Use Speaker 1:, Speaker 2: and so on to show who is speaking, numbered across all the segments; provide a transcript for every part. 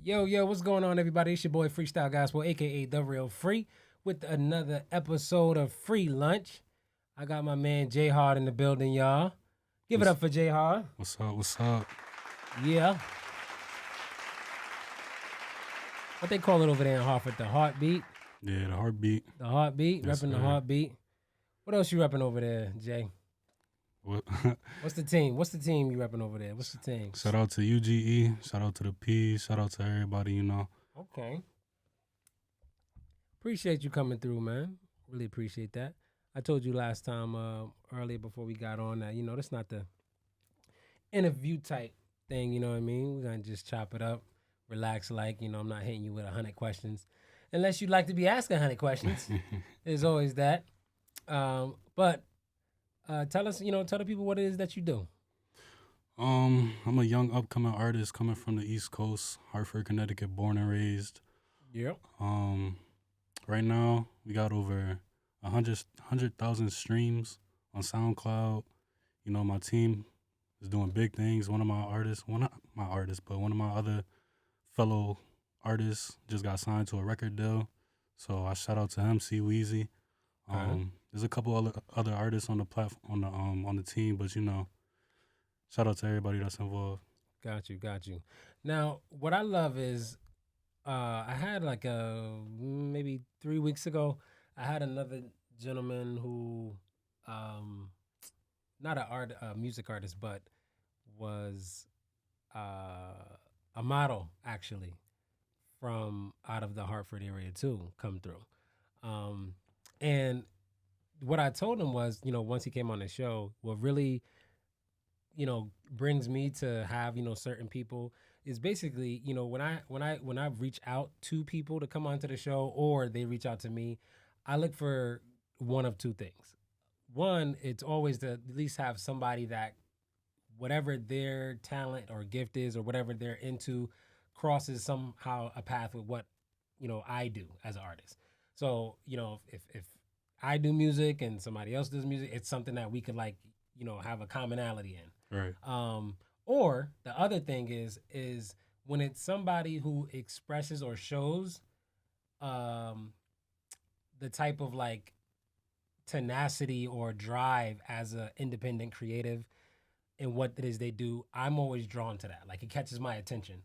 Speaker 1: Yo, what's going on, everybody? It's your boy Freestyle Gospel, aka The Real Free, with another episode of Free Lunch. I got my man JayHawd in the building, y'all. Give it
Speaker 2: What's,
Speaker 1: up for JayHawd.
Speaker 2: what's up? What's up?
Speaker 1: Yeah. What they call it over there in Hartford? The heartbeat.
Speaker 2: Yeah, the heartbeat.
Speaker 1: The heartbeat.
Speaker 2: Yes,
Speaker 1: Repping the
Speaker 2: sir.
Speaker 1: heartbeat. What else you repping over there, Jay?
Speaker 2: What?
Speaker 1: What's the team? What's the team you repping over there? What's the team?
Speaker 2: Shout out to UGE. Shout out to the P. Shout out to everybody.
Speaker 1: Okay. Appreciate you coming through, man. Really appreciate that. I told you last time earlier before we got on that, that's not the interview type thing, you know what I mean? We're going to just chop it up, relax I'm not hitting you with 100 questions. Unless you'd like to be asking 100 questions. There's always that. But tell us, tell the people what it is that you do.
Speaker 2: I'm a young upcoming artist coming from the East Coast, Hartford, Connecticut, born and raised.
Speaker 1: Yep.
Speaker 2: Right now we got over 100,000 streams on SoundCloud. My team is doing big things. One of my other fellow artists just got signed to a record deal. So I shout out to him, C Weezy. There's a couple other artists on the platform on the team, but shout out to everybody that's involved.
Speaker 1: Got you. Now, what I love is I had maybe 3 weeks ago, I had another gentleman who not a music artist, but was a model actually from out of the Hartford area too come through. And what I told him was, once he came on the show, what really, brings me to have, certain people is basically, when I reach out to people to come onto the show or they reach out to me, I look for one of two things. One, it's always to at least have somebody that whatever their talent or gift is or whatever they're into crosses somehow a path with what, I do as an artist. So, if I do music and somebody else does music, it's something that we could have a commonality in.
Speaker 2: Right.
Speaker 1: Or the other thing is when it's somebody who expresses or shows the type of tenacity or drive as an independent creative in what it is they do, I'm always drawn to that. It catches my attention.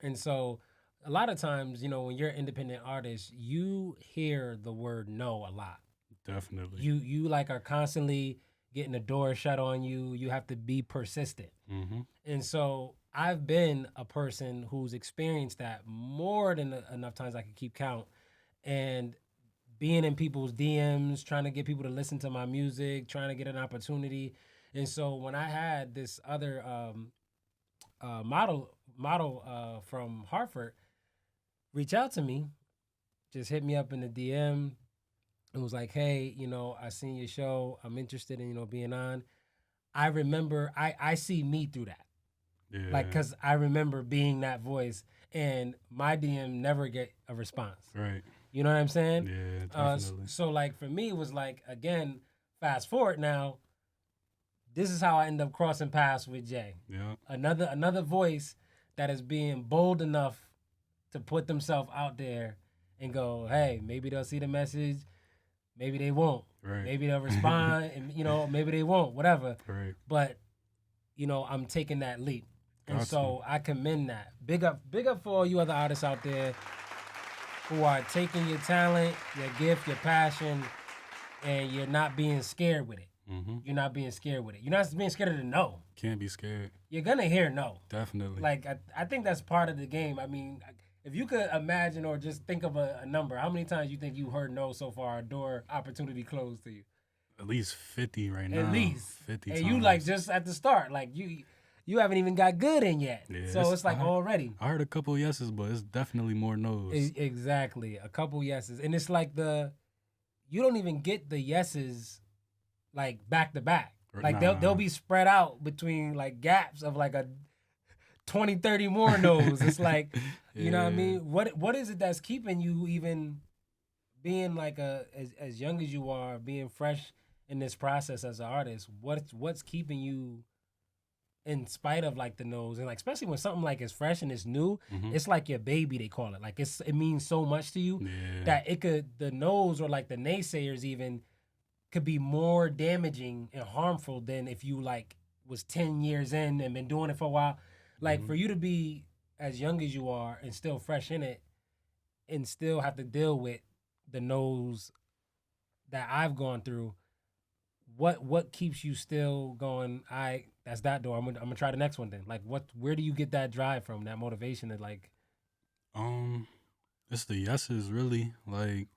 Speaker 1: And so a lot of times, when you're an independent artist, you hear the word no a lot.
Speaker 2: Definitely.
Speaker 1: You are constantly getting the door shut on you. You have to be persistent.
Speaker 2: Mm-hmm.
Speaker 1: And so I've been a person who's experienced that more than enough times I can keep count. And being in people's DMs, trying to get people to listen to my music, trying to get an opportunity. And so when I had this other model from Hartford reach out to me, just hit me up in the DM and was like, hey, I seen your show. I'm interested in, being on. I remember, I see me through that.
Speaker 2: Yeah.
Speaker 1: Because I remember being that voice and my DM never get a response.
Speaker 2: Right.
Speaker 1: You know what I'm saying?
Speaker 2: Yeah, definitely.
Speaker 1: So for me, it was again, fast forward now, this is how I end up crossing paths with Jay.
Speaker 2: Yeah.
Speaker 1: Another voice that is being bold enough to put themselves out there and go, hey, maybe they'll see the message, maybe they won't.
Speaker 2: Right.
Speaker 1: Maybe they'll respond, and maybe they won't, whatever.
Speaker 2: Right.
Speaker 1: But I'm taking that leap, and
Speaker 2: Gotcha.
Speaker 1: so I commend that. Big up for all you other artists out there who are taking your talent, your gift, your passion, and you're not being scared with it.
Speaker 2: Mm-hmm.
Speaker 1: You're not being scared with it. You're not being scared of the no.
Speaker 2: Can't be scared.
Speaker 1: You're gonna hear no.
Speaker 2: Definitely.
Speaker 1: I think that's part of the game. I mean, if you could imagine or just think of a number, how many times you think you heard no so far, a door opportunity closed to you?
Speaker 2: At least 50 right now.
Speaker 1: At least
Speaker 2: 50
Speaker 1: and
Speaker 2: times.
Speaker 1: you just at the start, you haven't even got good in yet.
Speaker 2: Yeah,
Speaker 1: so it's already.
Speaker 2: I heard a couple yeses, but it's definitely more no's.
Speaker 1: Exactly, a couple yeses, and it's you don't even get the yeses back to back. They'll be spread out between gaps of a 20, 30 more no's. It's you know what I mean? What is it that's keeping you even being as young as you are, being fresh in this process as an artist? What's keeping you in spite of like the nose, and like especially when something like is fresh and it's new,
Speaker 2: Mm-hmm.
Speaker 1: it's like your baby, they call it. Like it means so much to you
Speaker 2: Yeah.
Speaker 1: that it could, the nose or like the naysayers even could be more damaging and harmful than if you like was 10 years in and been doing it for a while. Like
Speaker 2: Mm-hmm.
Speaker 1: for you to be as young as you are and still fresh in it and still have to deal with the nose that I've gone through, what keeps you still going? That's that door. I'm gonna try the next one then. Like where do you get that drive from? That motivation to like
Speaker 2: Um, it's the yeses really. Like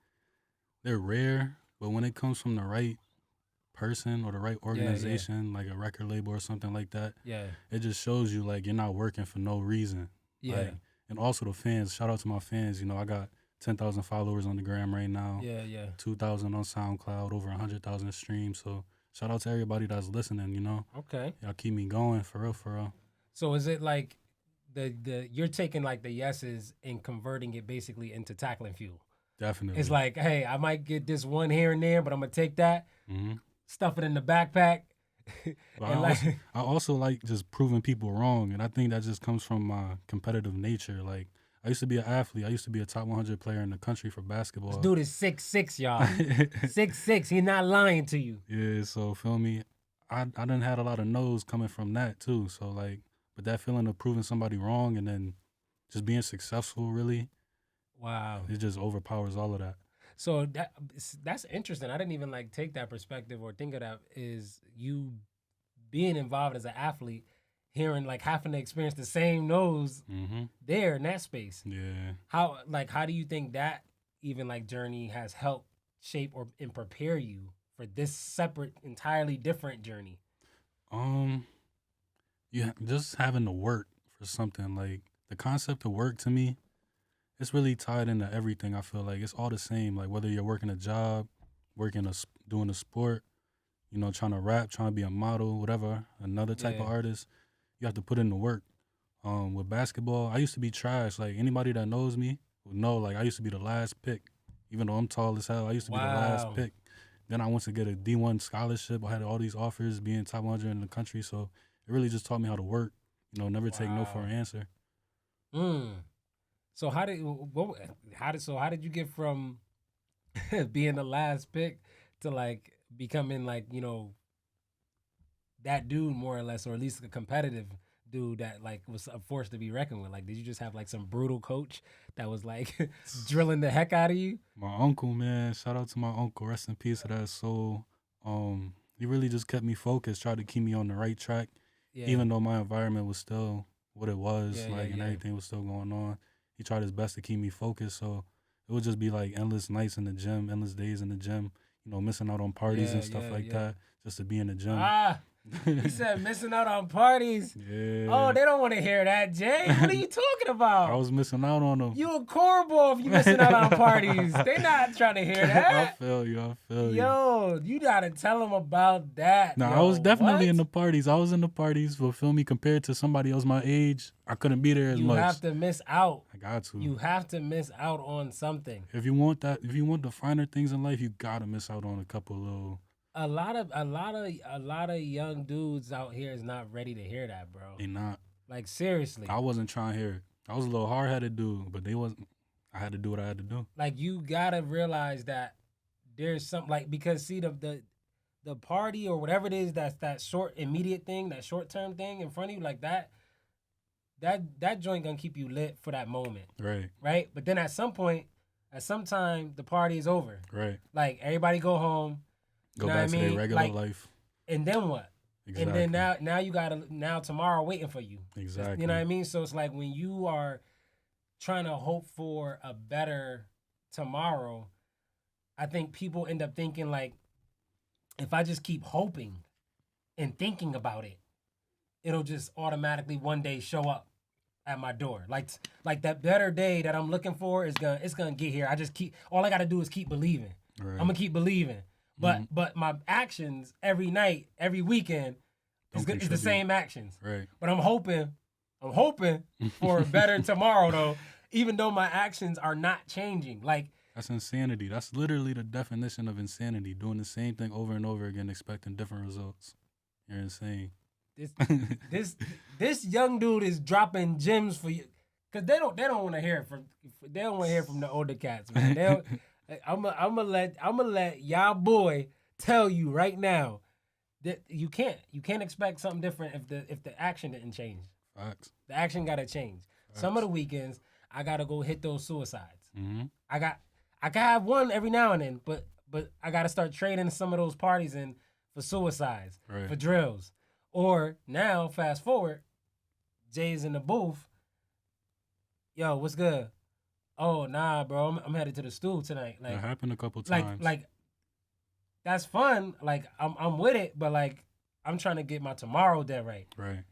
Speaker 2: they're rare, but when it comes from the right person or the right
Speaker 1: yeah
Speaker 2: organization, like a record label or something like that,
Speaker 1: yeah
Speaker 2: it just shows you like you're not working for no reason.
Speaker 1: yeah
Speaker 2: Like, and also the fans. Shout out to my fans. You know, I got 10,000 followers on the gram right now,
Speaker 1: yeah.
Speaker 2: 2,000 on SoundCloud, over 100,000 streams. So shout out to everybody that's listening. You know,
Speaker 1: Okay.
Speaker 2: y'all keep me going for real, for real.
Speaker 1: So is it like the you're taking like the yeses and converting it basically into tackling fuel? It's
Speaker 2: Definitely.
Speaker 1: like, hey, I might get this one here and there, but I'm gonna take that,
Speaker 2: Mm-hmm.
Speaker 1: stuff it in the backpack,
Speaker 2: But
Speaker 1: and like,
Speaker 2: I also like just proving people wrong, and I think that just comes from my competitive nature. Like I used to be an athlete. I used to be a top 100 player in the country for
Speaker 1: this
Speaker 2: basketball.
Speaker 1: dude is 6'6", y'all. 6'6". He's not lying to you.
Speaker 2: Yeah, so feel me. I done had a lot of no's coming from that too. So like, but that feeling of proving somebody wrong and then just being successful, really,
Speaker 1: Wow.
Speaker 2: it just overpowers all of that.
Speaker 1: So that's interesting. I didn't even like take that perspective or think of that. Is you being involved as an athlete, hearing like having to experience the same nose
Speaker 2: Mm-hmm.
Speaker 1: there in that space.
Speaker 2: Yeah.
Speaker 1: How do you think that even like journey has helped shape or and prepare you for this separate, entirely different journey?
Speaker 2: Um. Yeah. Just having to work for something like the concept of work to me, it's really tied into everything. I feel like it's all the same. Like whether you're working a job, doing a sport, you know, trying to rap, trying to be a model, whatever, another type
Speaker 1: Yeah.
Speaker 2: of artist, you have to put in the work. With basketball, I used to be trash. Like anybody that knows me would know. Like I used to be the last pick, even though I'm tall as hell. I used to be the last
Speaker 1: Wow.
Speaker 2: pick. Then I went to get a D1 scholarship. I had all these offers, being top 100 in the country. So it really just taught me how to work. You know, never take no for
Speaker 1: Wow.
Speaker 2: an answer.
Speaker 1: Mm. So how did you get from being the last pick to like becoming like, that dude more or less, or at least a competitive dude that like was a force to be reckoned with? Like, did you just have like some brutal coach that was like drilling the heck out of you?
Speaker 2: My uncle, man, shout out to my uncle. Rest in peace to that soul. He really just kept me focused, tried to keep me on the right track,
Speaker 1: Yeah,
Speaker 2: even though my environment was still what it was,
Speaker 1: yeah,
Speaker 2: like, and
Speaker 1: yeah.
Speaker 2: everything was still going on. He tried his best to keep me focused. So it would just be like endless nights in the gym, endless days in the gym, you know, missing out on parties
Speaker 1: Yeah,
Speaker 2: and stuff
Speaker 1: yeah,
Speaker 2: like
Speaker 1: yeah.
Speaker 2: that, just to be in the gym.
Speaker 1: Ah, he said missing out on parties. Oh,
Speaker 2: Yeah.
Speaker 1: they don't want to hear that, Jay. What are you talking
Speaker 2: I
Speaker 1: about?
Speaker 2: was missing out on them.
Speaker 1: You a cornball if you missing out on parties. They not trying to hear
Speaker 2: I
Speaker 1: that.
Speaker 2: feel you. I feel you.
Speaker 1: Yo, you gotta tell them about that.
Speaker 2: No, I was
Speaker 1: Yo,
Speaker 2: definitely
Speaker 1: what?
Speaker 2: in the parties. I was in the parties, but feel me, compared to somebody else my age, I couldn't be there as
Speaker 1: You have
Speaker 2: much.
Speaker 1: to miss out.
Speaker 2: I got to.
Speaker 1: You have to miss out on something.
Speaker 2: If you want that, if you want the finer things in life, you gotta miss out on a couple little.
Speaker 1: A lot of young dudes out here is not ready to hear that, bro.
Speaker 2: They not.
Speaker 1: Like seriously.
Speaker 2: I wasn't trying to hear it. I was a little hard headed dude, but they wasn't. I had to do what I had to do.
Speaker 1: Like you gotta realize that there's something like, because see the party or whatever it is, that's that short immediate thing, that short term thing in front of you, like that joint gonna keep you lit for that moment,
Speaker 2: Right.
Speaker 1: right? But then at some point, at some time, the party is over.
Speaker 2: Right.
Speaker 1: Like everybody go home.
Speaker 2: Go
Speaker 1: You know
Speaker 2: back
Speaker 1: what I
Speaker 2: to their
Speaker 1: mean?
Speaker 2: regular
Speaker 1: Like,
Speaker 2: life.
Speaker 1: and then what?
Speaker 2: Exactly.
Speaker 1: And then now you gotta, now tomorrow waiting for you.
Speaker 2: Exactly.
Speaker 1: You know what I mean? So it's like when you are trying to hope for a better tomorrow, I think people end up thinking like, if I just keep hoping and thinking about it, it'll just automatically one day show up at my door. Like that better day that I'm looking for it's gonna get here. All I gotta do is keep believing.
Speaker 2: Right.
Speaker 1: I'm gonna keep believing. But my actions every night, every weekend is the same actions.
Speaker 2: Right.
Speaker 1: But I'm hoping for a better tomorrow though, even though my actions are not changing. Like,
Speaker 2: that's insanity. That's literally the definition of insanity. Doing the same thing over and over again, expecting different results. You're insane.
Speaker 1: this this this young dude is dropping gems for you, cause they don't want to hear it from they don't want to hear from the older cats, man. They don't, I'm gonna let y'all boy tell you right now that you can't expect something different if the action didn't change.
Speaker 2: Facts.
Speaker 1: The action gotta change. Some of the weekends I gotta go hit those suicides.
Speaker 2: Mm-hmm.
Speaker 1: I can have one every now and then, but I gotta start trading some of those parties in for suicides,
Speaker 2: Right.
Speaker 1: for drills. Or now, fast forward, Jay's in the booth. Yo, what's good? Oh nah, bro, I'm headed to the stool tonight.
Speaker 2: That happened a couple
Speaker 1: like
Speaker 2: times.
Speaker 1: like that's fun. Like I'm with it, but like I'm trying to get my tomorrow day right.
Speaker 2: Right.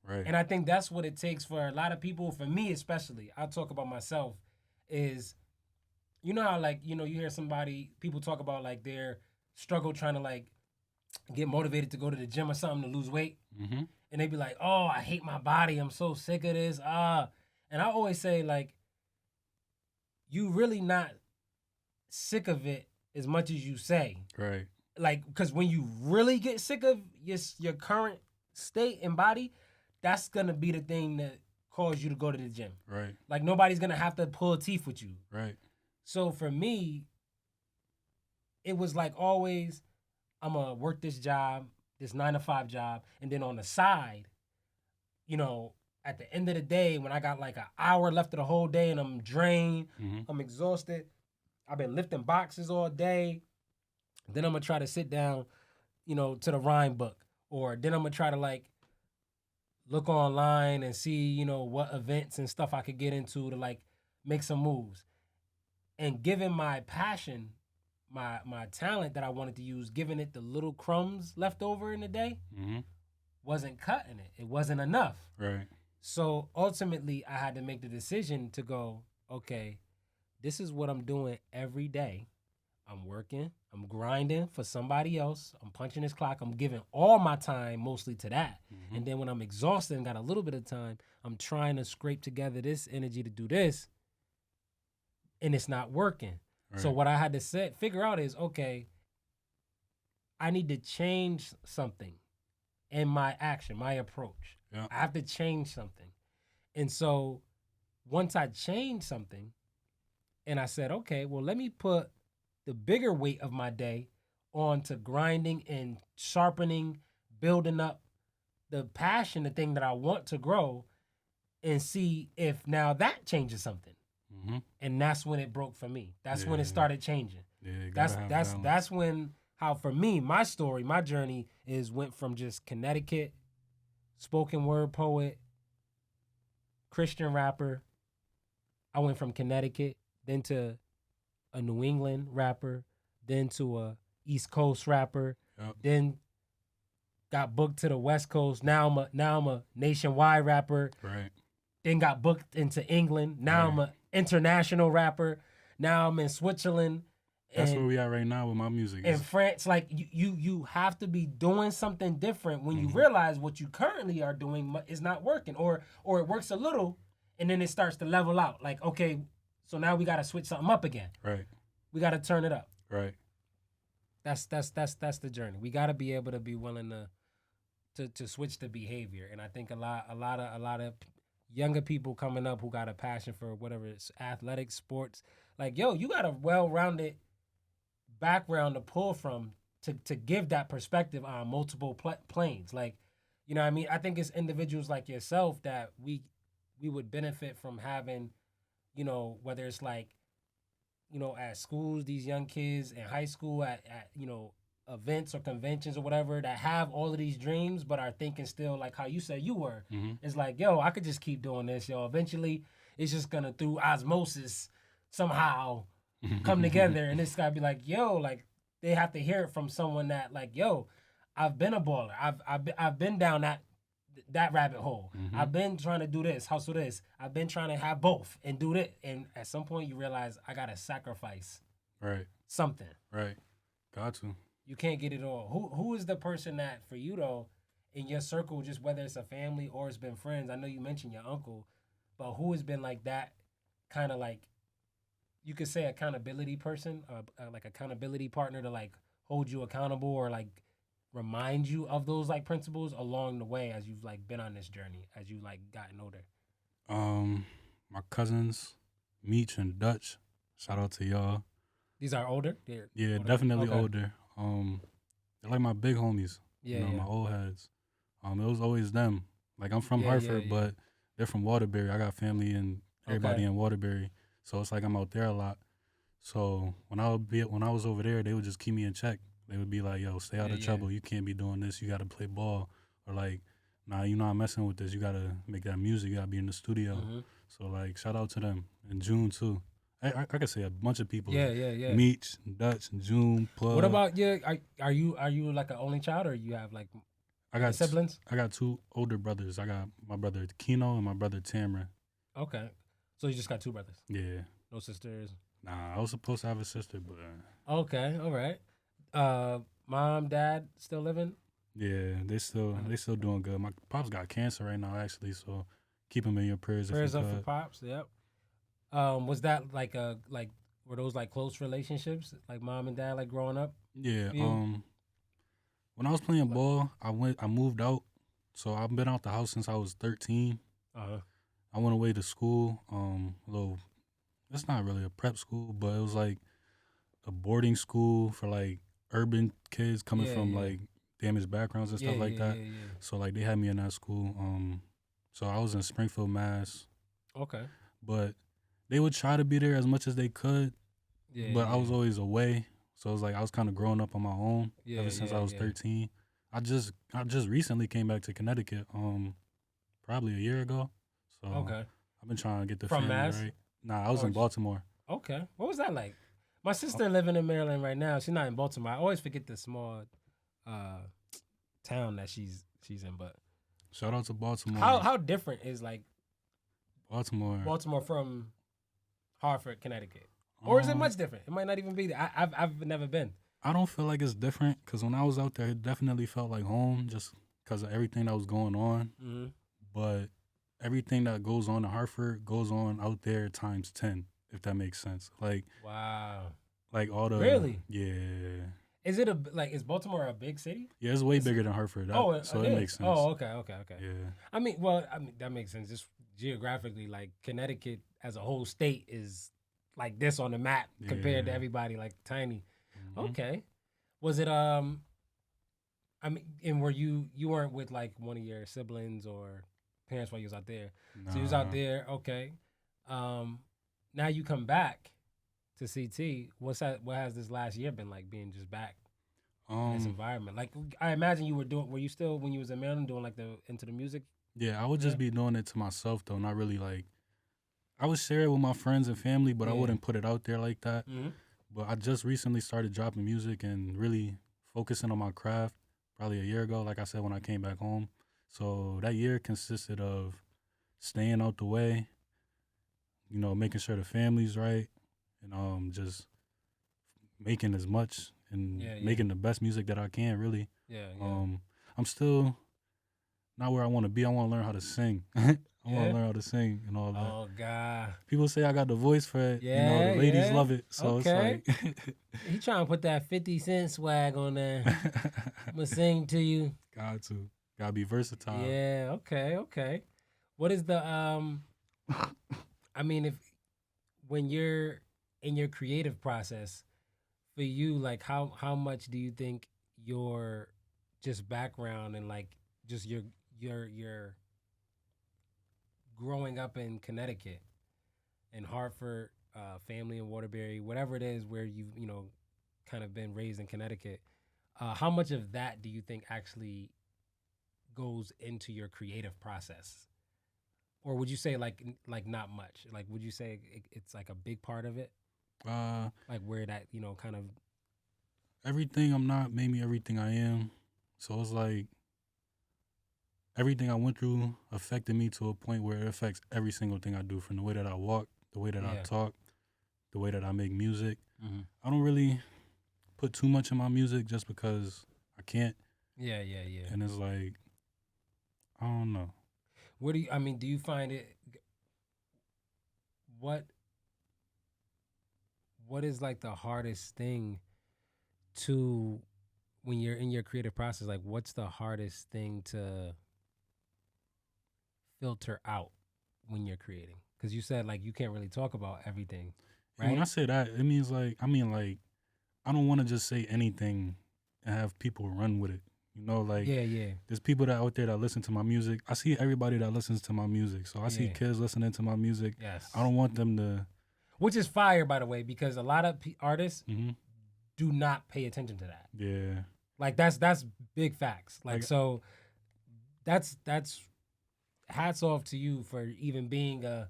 Speaker 2: Right.
Speaker 1: And I think that's what it takes for a lot of people, for me especially. I'll talk about myself, is you know how like, you hear people talk about like their struggle trying to like get motivated to go to the gym or something to lose weight.
Speaker 2: Mm-hmm.
Speaker 1: And they be like, oh, I hate my body. I'm so sick of this. And I always say like, you really not sick of it as much as you say.
Speaker 2: Right.
Speaker 1: Like, because when you really get sick of your current state and body, that's going to be the thing that cause you to go to the gym.
Speaker 2: Right.
Speaker 1: Like, nobody's going to have to pull teeth with you.
Speaker 2: Right.
Speaker 1: So for me, it was like always, I'm going to work this job, this 9-to-5 job. And then on the side, at the end of the day, when I got like an hour left of the whole day and I'm drained, I'm exhausted, I've been lifting boxes all day. Then I'm going to try to sit down, to the rhyme book. Or then I'm going to try to like look online and see, what events and stuff I could get into to like make some moves. And given my passion, my talent that I wanted to use, giving it the little crumbs left over in the day, wasn't cutting it. It wasn't enough.
Speaker 2: Right.
Speaker 1: So ultimately, I had to make the decision to go, okay, this is what I'm doing every day. I'm working, I'm grinding for somebody else. I'm punching this clock. I'm giving all my time mostly to that. And then when I'm exhausted and got a little bit of time, I'm trying to scrape together this energy to do this. And it's not working. Right. So what I had to figure out is, okay, I need to change something in my action, my approach.
Speaker 2: Yeah.
Speaker 1: I have to change something. And so once I changed something and I said, okay, well, let me put the bigger weight of my day onto grinding and sharpening, building up the passion, the thing that I want to grow, and see if now that changes something. And that's when it broke for me. That's when it started changing.
Speaker 2: Yeah,
Speaker 1: that's when, how for me, my story, my journey went from just Connecticut, spoken word poet, Christian rapper. I went from Connecticut, then to a New England rapper, then to a East Coast rapper, then got booked to the West Coast. Now I'm a nationwide rapper.
Speaker 2: Right.
Speaker 1: Then got booked into England. Now I'm an international rapper. Now I'm in Switzerland.
Speaker 2: That's where we are right now with my music.
Speaker 1: In France, like you have to be doing something different when you realize what you currently are doing is not working, or it works a little, and then it starts to level out. Like, okay, so now we got to switch something up again.
Speaker 2: Right.
Speaker 1: We got to turn it up.
Speaker 2: Right.
Speaker 1: That's the journey. We got to be able to be willing to switch the behavior, and I think a lot of younger people coming up who got a passion for whatever it's athletics, sports, like, yo, you got a well-rounded background to pull from to give that perspective on multiple planes. Like, you know what I mean? I think it's individuals like yourself that we would benefit from having, whether it's like, at schools, these young kids in high school, at events or conventions or whatever, that have all of these dreams but are thinking still like how you said you were. It's like, yo, I could just keep doing this, yo. Eventually it's just gonna, through osmosis, somehow come together, and it's gotta be like, yo, like they have to hear it from someone that like, yo, I've been a baller. I've been down that rabbit hole. I've been trying to do this, hustle this. I've been trying to have both and do that. And at some point you realize I gotta sacrifice something.
Speaker 2: Right. Got to.
Speaker 1: You can't get it all. Who is the person that, for you though, in your circle, just whether it's a family or it's been friends? I know you mentioned your uncle, but who has been like that kind of like, you could say accountability person, like accountability partner to like hold you accountable, or like remind you of those like principles along the way as you've like been on this journey as you like gotten older?
Speaker 2: My cousins, Meech and Dutch. Shout out to y'all.
Speaker 1: These are older. They're
Speaker 2: Yeah,
Speaker 1: older.
Speaker 2: definitely
Speaker 1: Okay.
Speaker 2: older. They're like my big homies.
Speaker 1: Yeah,
Speaker 2: You know,
Speaker 1: yeah.
Speaker 2: my old heads. It was always them. Like I'm from
Speaker 1: Yeah, yeah,
Speaker 2: Hartford,
Speaker 1: yeah.
Speaker 2: but they're from Waterbury. I got family and everybody
Speaker 1: Okay.
Speaker 2: in Waterbury, so it's like I'm out there a lot. So when I was over there, they would just keep me in check. They would be like, "Yo, stay out
Speaker 1: Yeah,
Speaker 2: of
Speaker 1: yeah.
Speaker 2: trouble. You can't be doing this. You got to play ball." Or like, "Nah, you're not messing with this. You got to make that music. You got to be in the studio."
Speaker 1: Mm-hmm.
Speaker 2: So like, shout out to them. And June too. I could say a bunch of people.
Speaker 1: Yeah, yeah, yeah.
Speaker 2: Meech, Dutch, June,
Speaker 1: What
Speaker 2: Plug.
Speaker 1: about you? Are you like an only child, or you have like
Speaker 2: I
Speaker 1: other
Speaker 2: got
Speaker 1: siblings?
Speaker 2: I got two older brothers. I got my brother Keno and my brother Tamara.
Speaker 1: Okay, so you just got two brothers,
Speaker 2: Yeah.
Speaker 1: no sisters.
Speaker 2: Nah, I was supposed to have a sister, but
Speaker 1: Okay, all right. Mom, dad still living?
Speaker 2: yeah, they still doing good. My pops got cancer right now, actually, so keep him in your prayers if you
Speaker 1: Prayers up for
Speaker 2: could.
Speaker 1: pops. Yep. Was that like a like were those like close relationships, like mom and dad, like growing up
Speaker 2: Yeah.
Speaker 1: for you?
Speaker 2: When I was playing ball, I moved out, so I've been out the house since I was 13.
Speaker 1: Uh huh.
Speaker 2: I went away to school. A little. It's not really a prep school, but it was like a boarding school for like urban kids coming
Speaker 1: Yeah,
Speaker 2: from
Speaker 1: yeah,
Speaker 2: like damaged backgrounds and
Speaker 1: yeah,
Speaker 2: stuff like
Speaker 1: yeah,
Speaker 2: that.
Speaker 1: yeah, yeah.
Speaker 2: So like they had me in that school. So I was in Springfield, Mass,
Speaker 1: Okay.
Speaker 2: but they would try to be there as much as they could,
Speaker 1: Yeah,
Speaker 2: but I
Speaker 1: yeah,
Speaker 2: was always away. So it was like I was kind of growing up on my own
Speaker 1: yeah,
Speaker 2: ever since
Speaker 1: yeah,
Speaker 2: I was
Speaker 1: yeah.
Speaker 2: 13. I just recently came back to Connecticut, probably a year ago. So
Speaker 1: Okay.
Speaker 2: I've been trying to get the
Speaker 1: From
Speaker 2: family
Speaker 1: Mass?
Speaker 2: right. Nah, I was
Speaker 1: Or
Speaker 2: in Baltimore.
Speaker 1: okay. What was that like? My
Speaker 2: Oh,
Speaker 1: sister living in Maryland right now. She's not in Baltimore. I always forget the small uh town that she's in. But
Speaker 2: shout out to
Speaker 1: how
Speaker 2: Baltimore.
Speaker 1: how different is like
Speaker 2: Baltimore.
Speaker 1: Baltimore from Hartford, Connecticut? Or is it
Speaker 2: Um,
Speaker 1: much different? It might not even be there. I've never been.
Speaker 2: I don't feel like it's different because when I was out there, it definitely felt like home just because of everything that was going on.
Speaker 1: Mm-hmm.
Speaker 2: But everything that goes on in Hartford goes on out there times 10, if that makes sense.
Speaker 1: Wow.
Speaker 2: Like all the
Speaker 1: Really?
Speaker 2: yeah.
Speaker 1: Is it is Baltimore a big city?
Speaker 2: Yeah, it's way
Speaker 1: It's,
Speaker 2: bigger than Hartford.
Speaker 1: oh,
Speaker 2: So
Speaker 1: it
Speaker 2: it
Speaker 1: is.
Speaker 2: makes sense.
Speaker 1: Oh, okay, okay, okay.
Speaker 2: Yeah.
Speaker 1: I mean that makes sense. Just geographically, like Connecticut as a whole state is like this on the map compared to
Speaker 2: Yeah.
Speaker 1: everybody, like tiny.
Speaker 2: Hmm.
Speaker 1: Okay. Was it I mean, and were you weren't with like one of your siblings or parents while you was out there? So you was out
Speaker 2: Nah.
Speaker 1: there, okay. Um, now you come back to CT. What has this last year been like being just back in this
Speaker 2: Um
Speaker 1: environment? Like I imagine you were you still when you was in Maryland doing like the into the music?
Speaker 2: yeah, I would
Speaker 1: Yeah.
Speaker 2: just be doing it to myself though, not really like I would share it with my friends and family, but I
Speaker 1: Yeah.
Speaker 2: wouldn't put it out there like that.
Speaker 1: Mm-hmm.
Speaker 2: But I just recently started dropping music and really focusing on my craft probably a year ago, like I said, when I came back home. So that year consisted of staying out the way, making sure the family's right, and just making as much and
Speaker 1: Yeah, yeah.
Speaker 2: making the best music that I can, really.
Speaker 1: Yeah, yeah.
Speaker 2: I'm still not where I want to be. I want to learn how to sing. I want
Speaker 1: Yeah.
Speaker 2: to learn how to sing and all that.
Speaker 1: Oh God.
Speaker 2: People say I got the voice for it. The
Speaker 1: Yeah,
Speaker 2: ladies
Speaker 1: yeah.
Speaker 2: love it. So it's
Speaker 1: Okay.
Speaker 2: like
Speaker 1: He trying to put that 50 Cent swag on there. I'm gonna sing to you.
Speaker 2: Gotta be versatile.
Speaker 1: Yeah, okay, okay. What is the I mean, if when you're in your creative process, for you, like how much do you think your just background and like just your growing up in Connecticut and Hartford, family in Waterbury, whatever it is where you've kind of been raised in Connecticut, how much of that do you think actually goes into your creative process? Or would you say like not much? Like would you say it's like a big part of it?
Speaker 2: Uh,
Speaker 1: Like where that kind of
Speaker 2: Everything I'm not made me everything I am. So it's like everything I went through affected me to a point where it affects every single thing I do, from the way that I walk, the way that I
Speaker 1: yeah.
Speaker 2: talk, the way that I make music.
Speaker 1: Mm-hmm.
Speaker 2: I don't really put too much in my music just because I can't.
Speaker 1: Yeah, yeah, yeah.
Speaker 2: And it's like, I don't know.
Speaker 1: What do you? I mean, do you find it? What What is like the hardest thing to when you're in your creative process, like what's the hardest thing to filter out when you're creating? Because you said like you can't really talk about everything,
Speaker 2: And when I
Speaker 1: right?
Speaker 2: say that, it means like I mean like I don't want to just say anything and have people run with it. You know, like
Speaker 1: Yeah, yeah,
Speaker 2: there's people that out there that listen to my music. I see everybody that listens to my music. So I see
Speaker 1: yeah.
Speaker 2: kids listening to my music. I
Speaker 1: Yes.
Speaker 2: don't want them to.
Speaker 1: Which is fire, by the way, because a lot of artists
Speaker 2: Hmm.
Speaker 1: do not pay attention to that.
Speaker 2: Yeah.
Speaker 1: Like that's big facts. Like
Speaker 2: Like
Speaker 1: so, that's hats off to you for even being a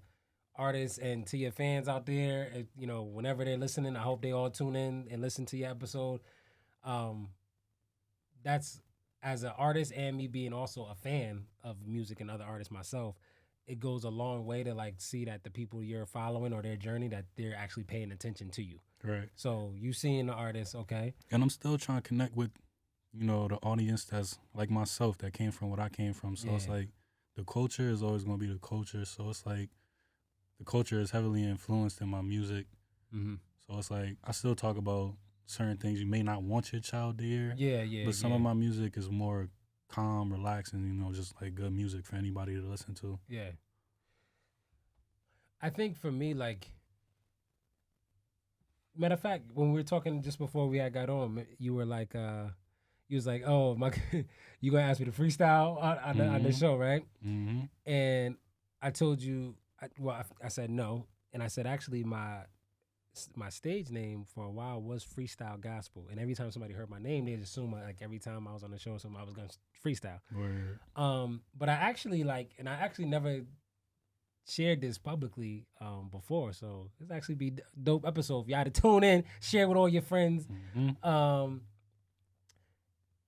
Speaker 1: artist and to your fans out there. You know, whenever they're listening, I hope they all tune in and listen to your episode. Um, that's as an artist and me being also a fan of music and other artists myself. It goes a long way to like see that the people you're following or their journey that they're actually paying attention to you.
Speaker 2: right.
Speaker 1: So you seeing the artist, okay?
Speaker 2: And I'm still trying to connect with, the audience that's like myself that came from what I came from. So it's
Speaker 1: Yeah.
Speaker 2: like the culture is always gonna be the culture. So it's like the culture is heavily influenced in my music.
Speaker 1: Mm-hmm.
Speaker 2: So it's like I still talk about certain things you may not want your child to hear.
Speaker 1: Yeah, yeah,
Speaker 2: But some
Speaker 1: yeah,
Speaker 2: of my music is more calm, relaxing, just like good music for anybody to listen to.
Speaker 1: yeah. I think for me, like, matter of fact, when we were talking just before we had got on, you were like, you was like, "Oh my, you gonna ask me to freestyle on the
Speaker 2: Mm-hmm.
Speaker 1: show, right?"
Speaker 2: Mm-hmm.
Speaker 1: And I told you, I said no, and I said actually my stage name for a while was Freestyle Gospel, and every time somebody heard my name, they'd assume like every time I was on the show or something, I was gonna freestyle.
Speaker 2: Word.
Speaker 1: But I actually and I actually never shared this publicly before, so this actually be dope episode for y'all to tune in, share with all your friends.
Speaker 2: Mm-hmm.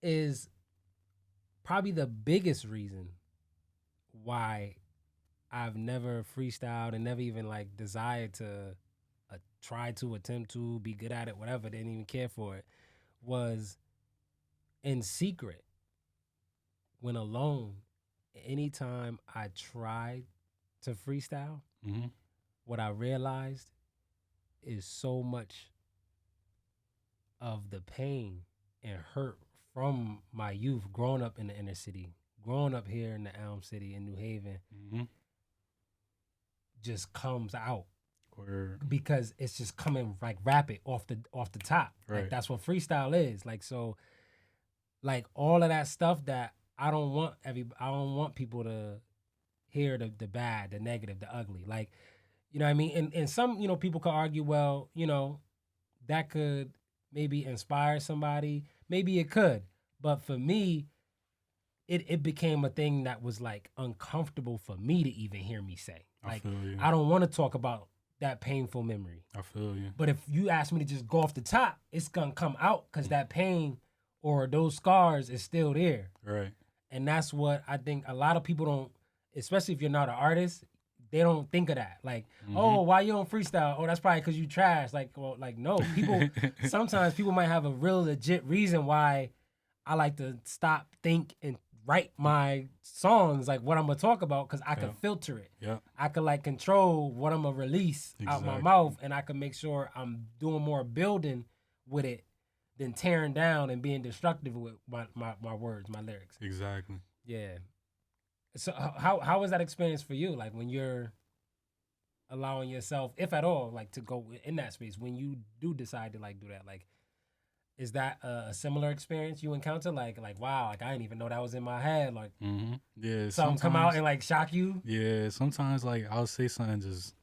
Speaker 1: Is probably the biggest reason why I've never freestyled and never even like desired to try to attempt to be good at it, whatever. Didn't even care for it. Was in secret when alone. Anytime I tried to freestyle,
Speaker 2: Mm-hmm.
Speaker 1: what I realized is so much of the pain and hurt from my youth, growing up in the inner city, growing up here in the Elm City in New Haven,
Speaker 2: Mm-hmm.
Speaker 1: just comes out
Speaker 2: Word.
Speaker 1: because it's just coming like rapid off the top. Like
Speaker 2: Right.
Speaker 1: that's what freestyle is. Like so, like all of that stuff that I don't want people to hear the bad, the negative, the ugly. Like, you know what I mean? And some, people could argue, well, that could maybe inspire somebody. Maybe it could. But for me, it became a thing that was like uncomfortable for me to even hear me say.
Speaker 2: I
Speaker 1: Like,
Speaker 2: feel you.
Speaker 1: I don't want to talk about that painful memory.
Speaker 2: I feel you.
Speaker 1: But if you ask me to just go off the top, it's gonna come out because that pain or those scars is still there.
Speaker 2: Right.
Speaker 1: And that's what I think a lot of people don't, especially if you're not an artist, they don't think of that. Like, oh, why you don't freestyle? Oh, that's probably because you trash. Like, well, like no, people. Sometimes people might have a real legit reason why I like to stop, think, and write my songs, like what I'm gonna talk about, because I can filter it.
Speaker 2: Yeah.
Speaker 1: I can like control what I'm gonna release out my
Speaker 2: Exactly.
Speaker 1: mouth, and I can make sure I'm doing more building with it than tearing down and being destructive with my words, my lyrics.
Speaker 2: Exactly.
Speaker 1: Yeah. So how was that experience for you? Like when you're allowing yourself, if at all, like to go in that space when you do decide to like do that, like is that a similar experience you encounter? Like wow, like I didn't even know that was in my head. Like
Speaker 2: Yeah.
Speaker 1: something come out and like shock you.
Speaker 2: Yeah. Sometimes like I'll say something just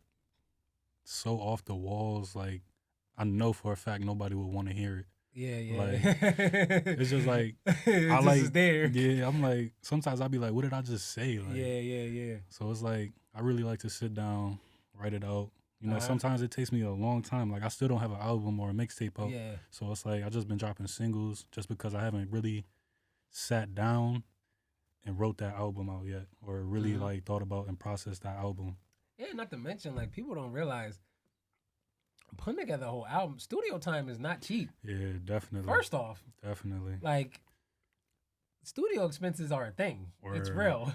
Speaker 2: so off the walls, like I know for a fact nobody would want to hear it.
Speaker 1: Yeah, yeah.
Speaker 2: Like it's just like
Speaker 1: it
Speaker 2: I
Speaker 1: just
Speaker 2: like
Speaker 1: is there.
Speaker 2: Yeah, I'm like sometimes I'll be like, what did I just say? Like,
Speaker 1: Yeah.
Speaker 2: So it's like I really like to sit down, write it out.
Speaker 1: Uh-huh.
Speaker 2: Sometimes it takes me a long time. Like I still don't have an album or a mixtape out.
Speaker 1: Yeah.
Speaker 2: So it's like I just been dropping singles just because I haven't really sat down and wrote that album out yet, or really like thought about and processed that album.
Speaker 1: Yeah, not to mention like people don't realize putting together a whole album, studio time is not cheap.
Speaker 2: Yeah, definitely.
Speaker 1: First off,
Speaker 2: Definitely.
Speaker 1: like studio expenses are a thing. It's
Speaker 2: Word.
Speaker 1: real.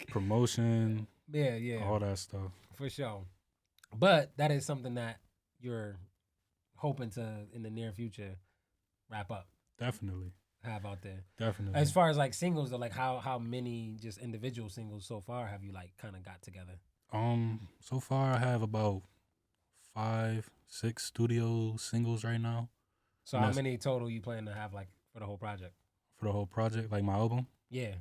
Speaker 2: Promotion,
Speaker 1: Yeah,
Speaker 2: all that stuff.
Speaker 1: for sure. But that is something that you're hoping to in the near future wrap up.
Speaker 2: Definitely.
Speaker 1: have out there.
Speaker 2: Definitely.
Speaker 1: As far as like singles, though, like how many just individual singles so far have you like kind of got together?
Speaker 2: So far I have about 5, 6 studio singles right now.
Speaker 1: So
Speaker 2: And
Speaker 1: how
Speaker 2: that's
Speaker 1: many total you plan to have like for the whole project?
Speaker 2: for the whole project, like my album.
Speaker 1: Yeah.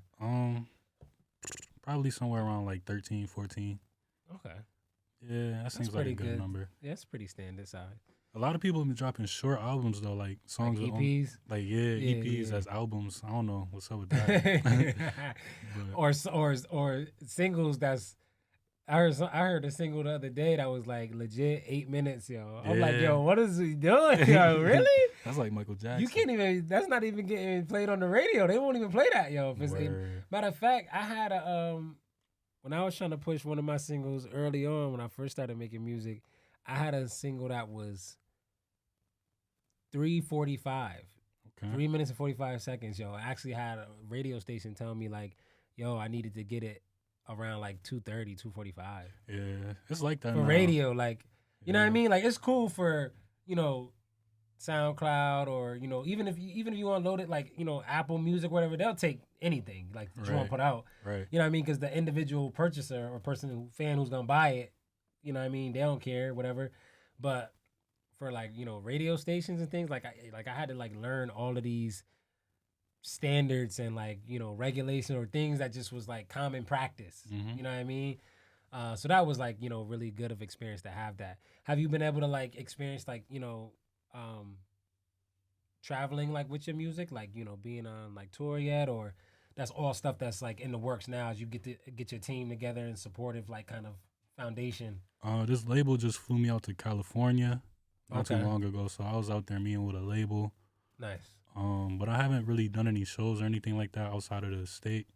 Speaker 2: Probably somewhere around like 13, 14.
Speaker 1: Okay.
Speaker 2: Yeah, that
Speaker 1: That's
Speaker 2: seems like a
Speaker 1: pretty
Speaker 2: good
Speaker 1: good.
Speaker 2: number.
Speaker 1: Yeah, it's pretty standard size.
Speaker 2: A lot of people have been dropping short albums though, like
Speaker 1: Like
Speaker 2: songs
Speaker 1: EPs.
Speaker 2: like
Speaker 1: Yeah,
Speaker 2: EPs
Speaker 1: yeah.
Speaker 2: as albums. I don't know what's up with that. But
Speaker 1: or singles that's I heard a single the other day that was like legit 8 minutes, yo. I'm like,
Speaker 2: yeah,
Speaker 1: yo, what is he doing, yo? Really?
Speaker 2: that's like Michael Jackson.
Speaker 1: You can't even. That's not even getting played on the radio. They won't even play that, yo. If it's
Speaker 2: Word.
Speaker 1: matter of fact, I had a when I was trying to push one of my singles early on when I first started making music, I had a single that was 3:45,
Speaker 2: Okay.
Speaker 1: 3 minutes and 45 seconds, yo. I actually had a radio station tell me like, yo, I needed to get it around like 2:30, 2:45
Speaker 2: Yeah, it's like that
Speaker 1: for
Speaker 2: now.
Speaker 1: radio. Like, you know what I
Speaker 2: Yeah.
Speaker 1: mean? Like, it's cool for SoundCloud or even if you unload it like Apple Music, whatever, they'll take anything like that you want
Speaker 2: Right.
Speaker 1: to put out.
Speaker 2: Right.
Speaker 1: You know what I mean? Because the individual purchaser or fan who's gonna buy it, you know what I mean, they don't care, whatever. But for like radio stations and things, like I had to like learn all of these standards and like regulation or things that just was like common practice.
Speaker 2: Mhm.
Speaker 1: You know what I mean? So that was like really good of experience to have that. Have you been able to like experience like traveling like with your music, like being on like tour yet, or that's all stuff that's like in the works now as you get your team together and supportive like kind of foundation?
Speaker 2: This label just flew me out to California not too
Speaker 1: Okay.
Speaker 2: long ago, so I was out there meeting with a label.
Speaker 1: Nice.
Speaker 2: But I haven't really done any shows or anything like that outside of the state,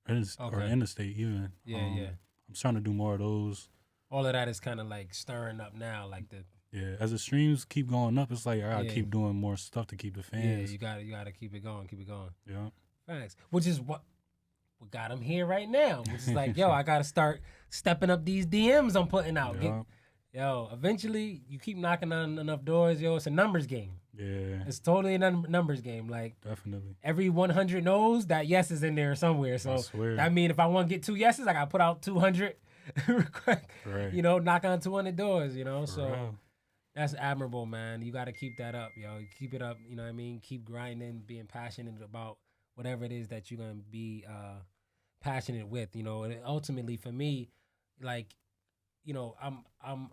Speaker 2: or
Speaker 1: Okay.
Speaker 2: in the state even.
Speaker 1: Yeah, yeah.
Speaker 2: I'm trying to do more of those.
Speaker 1: All of that is kind of like stirring up now, like
Speaker 2: Yeah, as the streams keep going up, it's like I gotta
Speaker 1: Yeah.
Speaker 2: keep doing more stuff to keep the
Speaker 1: yeah,
Speaker 2: fans.
Speaker 1: you gotta keep it going,
Speaker 2: Yeah.
Speaker 1: Thanks. Which is what got him here right now. Which is like, yo, I gotta start stepping up these DMs I'm putting out.
Speaker 2: Yeah.
Speaker 1: Eventually you keep knocking on enough doors, yo. It's a numbers game.
Speaker 2: Yeah.
Speaker 1: It's totally a numbers game. Like
Speaker 2: Definitely.
Speaker 1: every 100 no's, that yes is in there somewhere.
Speaker 2: I
Speaker 1: So
Speaker 2: swear.
Speaker 1: that mean if I want to get 2 yeses, I gotta put out 200.
Speaker 2: Right.
Speaker 1: Knock on 200 doors.
Speaker 2: For
Speaker 1: So.
Speaker 2: real.
Speaker 1: That's admirable, man. You got to keep that up, yo. Keep it up. You know what I mean? Keep grinding, being passionate about whatever it is that you're gonna be passionate with. And ultimately, for me, like, I'm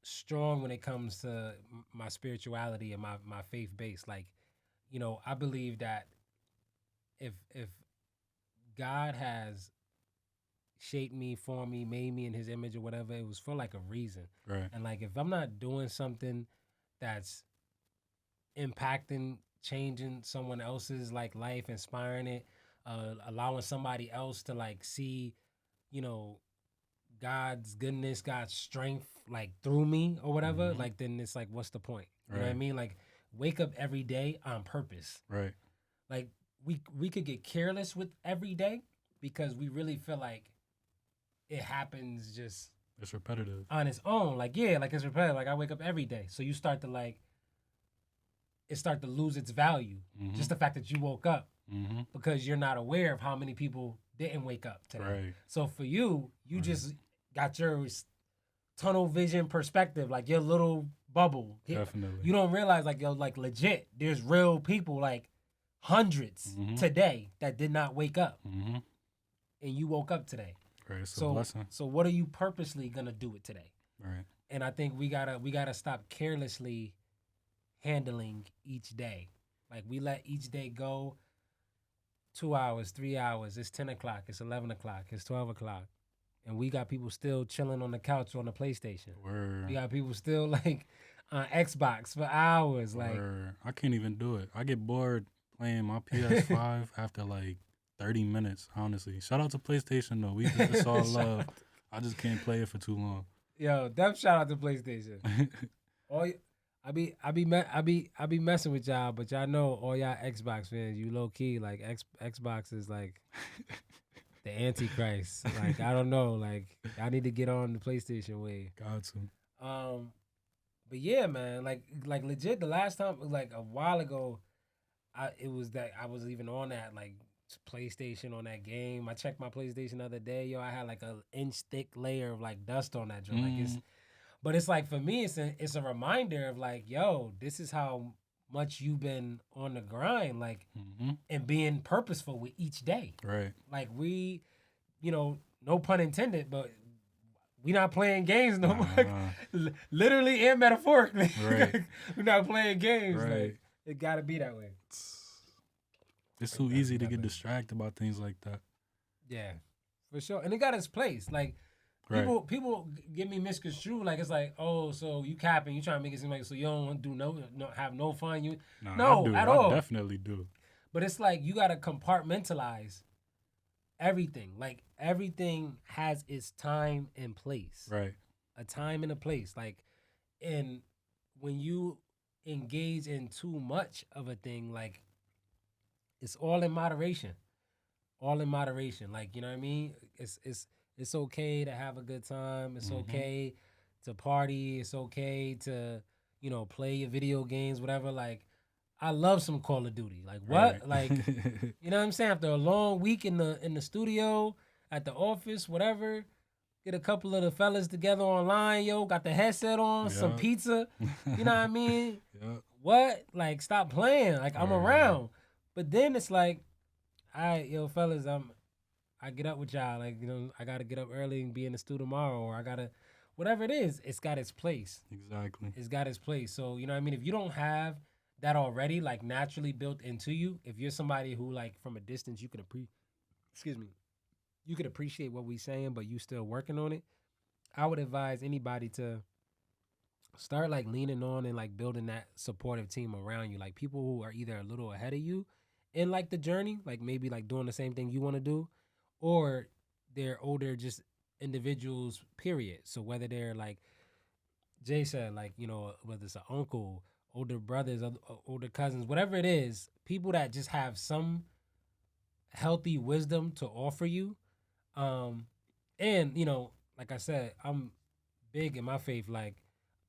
Speaker 1: strong when it comes to my spirituality and my faith base. Like, I believe that if God has shaped me, formed me, made me in His image or whatever, it was for like a reason.
Speaker 2: Right.
Speaker 1: And like if I'm not doing something that's impacting, changing someone else's like life, inspiring it, allowing somebody else to like see, God's goodness, God's strength like through me or whatever, like then it's like what's the point? You know what I
Speaker 2: Right.
Speaker 1: mean? Like wake up every day on purpose.
Speaker 2: Right.
Speaker 1: Like we could get careless with every day because we really feel like it happens just
Speaker 2: It's repetitive.
Speaker 1: on its own. Like, yeah, like it's repetitive. Like I wake up every day. So you start to like, it start to lose its value. Just the fact that you woke up
Speaker 2: Mm-hmm.
Speaker 1: because you're not aware of how many people didn't wake up today.
Speaker 2: Right.
Speaker 1: So for you, you just got your tunnel vision perspective, like your little bubble.
Speaker 2: Definitely.
Speaker 1: You don't realize like, yo, like legit, there's real people, like hundreds today that did not wake up.
Speaker 2: Mm-hmm.
Speaker 1: And you woke up today.
Speaker 2: Right. It's a blessing.
Speaker 1: So what are you purposely gonna do it today?
Speaker 2: Right.
Speaker 1: And I think we gotta stop carelessly handling each day. Like we let each day go 2 hours, 3 hours. It's 10 o'clock. It's 11 o'clock. It's 12 o'clock. And we got people still chilling on the couch on the PlayStation.
Speaker 2: Word.
Speaker 1: We got people still like on Xbox for hours. Like
Speaker 2: Word. I can't even do it. I get bored playing my PS5 after like 30 minutes, honestly. Shout out to PlayStation though. It's all love. I just can't play it for too long.
Speaker 1: Yo, def shout out to PlayStation. I be messing with y'all, but y'all know all y'all Xbox fans, you low key like Xbox is like the Antichrist. Like I don't know, like I need to get on the PlayStation wave.
Speaker 2: Got to.
Speaker 1: But yeah, man, like legit, the last time like a while ago, it was that I was even on that like PlayStation on that game. I checked my PlayStation the other day, yo. I had like a inch thick layer of like dust on that joint. Like but it's like for me, it's a reminder of like, yo, this is how much you've been on the grind, like,
Speaker 2: Mm-hmm.
Speaker 1: and being purposeful with each day.
Speaker 2: Right.
Speaker 1: Like we, no pun intended, but we not playing games no more. Literally and metaphorically.
Speaker 2: Right.
Speaker 1: We're not playing games.
Speaker 2: Right.
Speaker 1: Like it gotta be that way.
Speaker 2: It's so easy to get distracted by things like that.
Speaker 1: Yeah, for sure. And it got its place. Like people get me misconstrued. Like it's like, oh, so you capping, you trying to make it seem like so you don't want to do no have no fun. You
Speaker 2: no, I do.
Speaker 1: all.
Speaker 2: I definitely do.
Speaker 1: But it's like you gotta compartmentalize everything. Like everything has its time and place.
Speaker 2: Right.
Speaker 1: A time and a place. Like, and when you engage in too much of a thing, like it's all in moderation. All in moderation. Like, you know what I mean? It's okay to have a good time. It's okay to party. It's okay to, play your video games, whatever. Like, I love some Call of Duty. Like what? Like, you know what I'm saying? After a long week in the studio, at the office, whatever, get a couple of the fellas together online, yo, got the headset on, some pizza. You know what I mean? What? Like, stop playing. Like, I'm around. But then it's like, all right, yo, fellas, I get up with y'all. Like, I gotta get up early and be in the studio tomorrow, or I gotta whatever it is, it's got its place.
Speaker 2: Exactly.
Speaker 1: It's got its place. So, you know what I mean? If you don't have that already, like naturally built into you, if you're somebody who like from a distance you could you could appreciate what we saying, but you still working on it, I would advise anybody to start like leaning on and like building that supportive team around you. Like people who are either a little ahead of you in like the journey, like maybe like doing the same thing you want to do, or they're older just individuals, period. So whether they're like Jay said, like, whether it's an uncle, older brothers, older cousins, whatever it is, people that just have some healthy wisdom to offer you. And, like I said, I'm big in my faith. Like,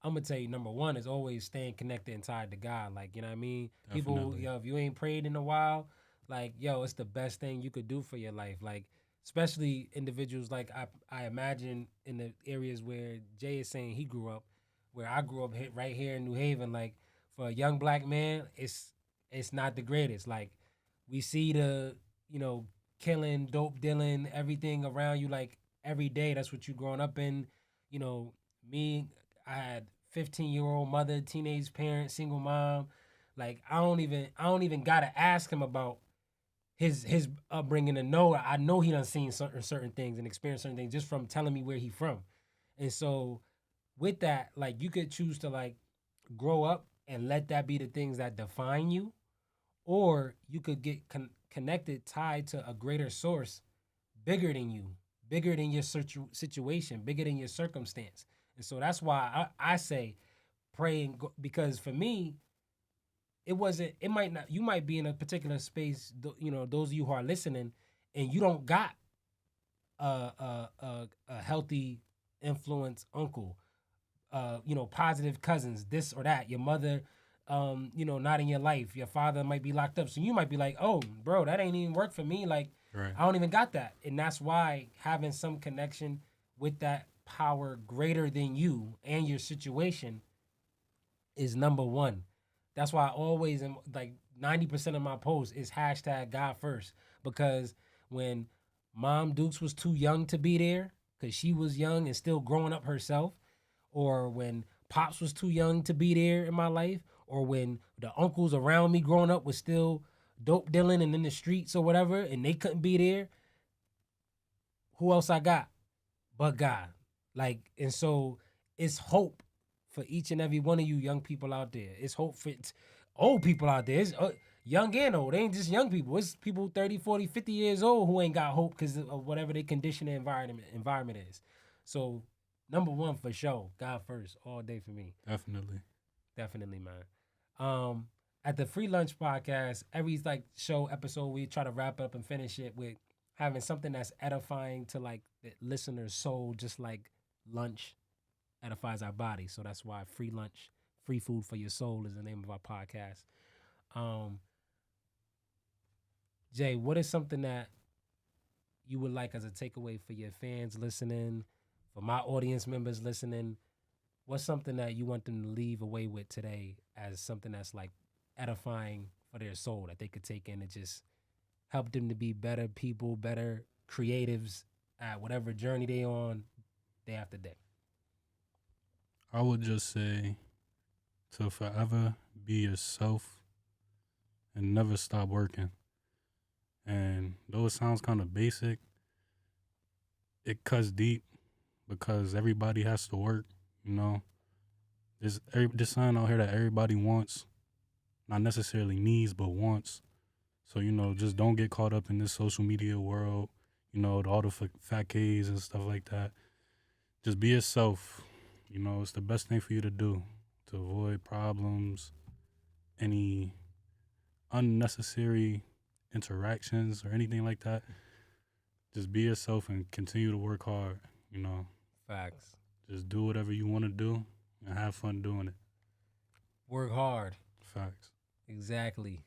Speaker 1: I'm going to tell you, number one is always staying connected and tied to God. Like, you know what I mean?
Speaker 2: Definitely.
Speaker 1: People, if you ain't prayed in a while, like, yo, it's the best thing you could do for your life. Like, especially individuals like I imagine in the areas where Jay is saying he grew up, where I grew up right here in New Haven. Like for a young black man, it's not the greatest. Like we see the killing, dope dealing, everything around you like every day. That's what you growing up in. Me, I had 15-year-old mother, teenage parent, single mom. Like I don't even gotta ask him about his upbringing to know. I know he done seen certain things and experienced certain things just from telling me where he from. And so with that, like you could choose to like grow up and let that be the things that define you, or you could get connected, tied to a greater source, bigger than you, bigger than your situation, bigger than your circumstance. And so that's why I say pray and go, because for me, it might not, you might be in a particular space, those of you who are listening, and you don't got a healthy influence uncle, positive cousins, this or that, your mother, not in your life, your father might be locked up. So you might be like, oh, bro, that ain't even work for me. Like, I don't even got that. And that's why having some connection with that power greater than you and your situation is number one. That's why I always am like 90% of my posts is hashtag God first. Because when Mom Dukes was too young to be there, because she was young and still growing up herself, or when Pops was too young to be there in my life, or when the uncles around me growing up was still dope dealing and in the streets or whatever, and they couldn't be there, who else I got but God? Like, and so it's hope for each and every one of you young people out there. It's hope for old people out there. It's young and old. They ain't just young people. It's people 30, 40, 50 years old who ain't got hope because of whatever their condition and environment is. So number one for sure, God first, all day for me. Definitely, man. At the Free Lunch Podcast, every like show episode, we try to wrap up and finish it with having something that's edifying to like the listener's soul, just like lunch edifies our body. So that's why free lunch, free food for your soul is the name of our podcast. Jay, what is something that you would like as a takeaway for your fans listening, for my audience members listening? What's something that you want them to leave away with today as something that's like edifying for their soul that they could take in and just help them to be better people, better creatives at whatever journey they on day after day?
Speaker 2: I would just say to forever be yourself and never stop working. And though it sounds kind of basic, it cuts deep because everybody has to work. You know, there's something out here that everybody wants, not necessarily needs, but wants. So just don't get caught up in this social media world. All the fat Ks and stuff like that. Just be yourself. It's the best thing for you to do to avoid problems, any unnecessary interactions or anything like that. Just be yourself and continue to work hard.
Speaker 1: Facts.
Speaker 2: Just do whatever you want to do and have fun doing it.
Speaker 1: Work hard.
Speaker 2: Facts.
Speaker 1: Exactly.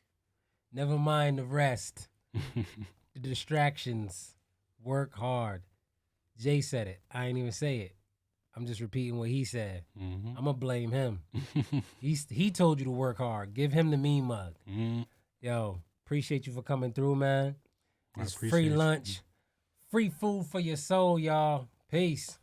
Speaker 1: Never mind the rest, the distractions. Work hard. Jay said it. I ain't even say it. I'm just repeating what he said.
Speaker 2: Mm-hmm.
Speaker 1: I'm gonna blame him. He told you to work hard. Give him the mean mug.
Speaker 2: Mm-hmm.
Speaker 1: Yo, appreciate you for coming through, man. It's free
Speaker 2: you.
Speaker 1: lunch, free food for your soul, y'all. Peace.